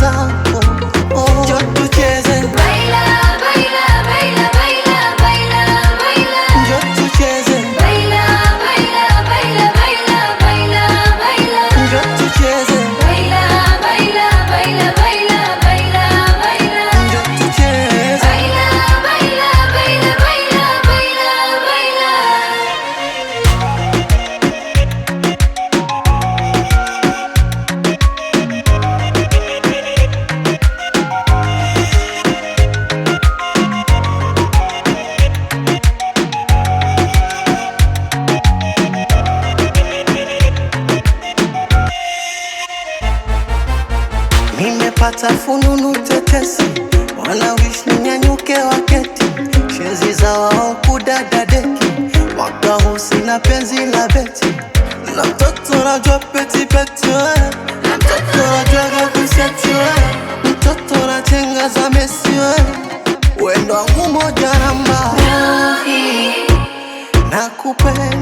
zako. Njoo tucheze, baila, baila, baila, baila, baila, baila. njoo tucheze, Baila, baila, baila, baila, baila, baila. njoo tucheze, Baila, baila, baila, baila, baila, baila. njoo tucheze. Baila, baila, baila, baila, baila, baila. Nimepata fununu tetesi, wanawish ninyanyuke waketi, shenzi za wao kudada deki, wakahusi na penzi la beti, na mtoto najua peti peti we, na mtoto najua kuseti we, mtoto na chenga za Messi we, wendo wangu moja namba, Ruhi, nakupenda